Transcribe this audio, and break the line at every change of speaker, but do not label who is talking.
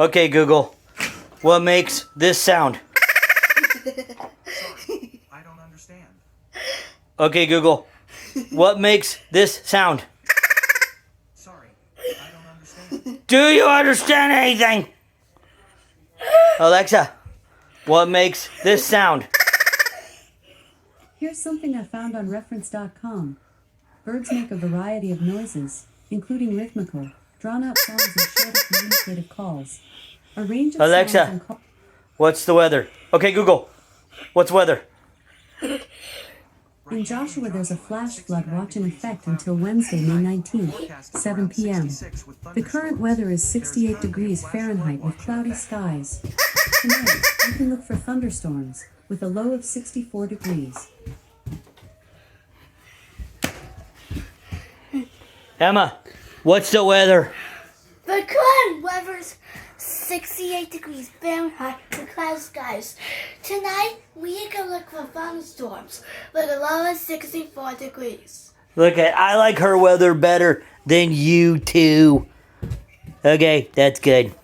Okay, Google. What makes this sound?
Sorry, I don't understand.
Okay, Google. What makes this sound?
Sorry, I don't understand.
Do you understand anything? Alexa, what makes this sound?
Here's something I found on reference.com. Birds make a variety of noises, including rhythmical, drawn-out songs and shorter communicative calls. A range of
Alexa.
sounds and calls.
What's the weather? Okay, Google. What's weather?
In Joshua, there's a flash flood watch in effect until Wednesday, May 19th, 7 p.m. The current weather is 68 degrees Fahrenheit with cloudy skies. Tonight, you can look for thunderstorms, with a low of 64 degrees.
Emma, what's the weather?
The current weather's 68 degrees Fahrenheit with cloudy skies. Tonight, we can look for thunderstorms with a low of 64 degrees.
Look at, I like her weather better than you two. Okay, that's good.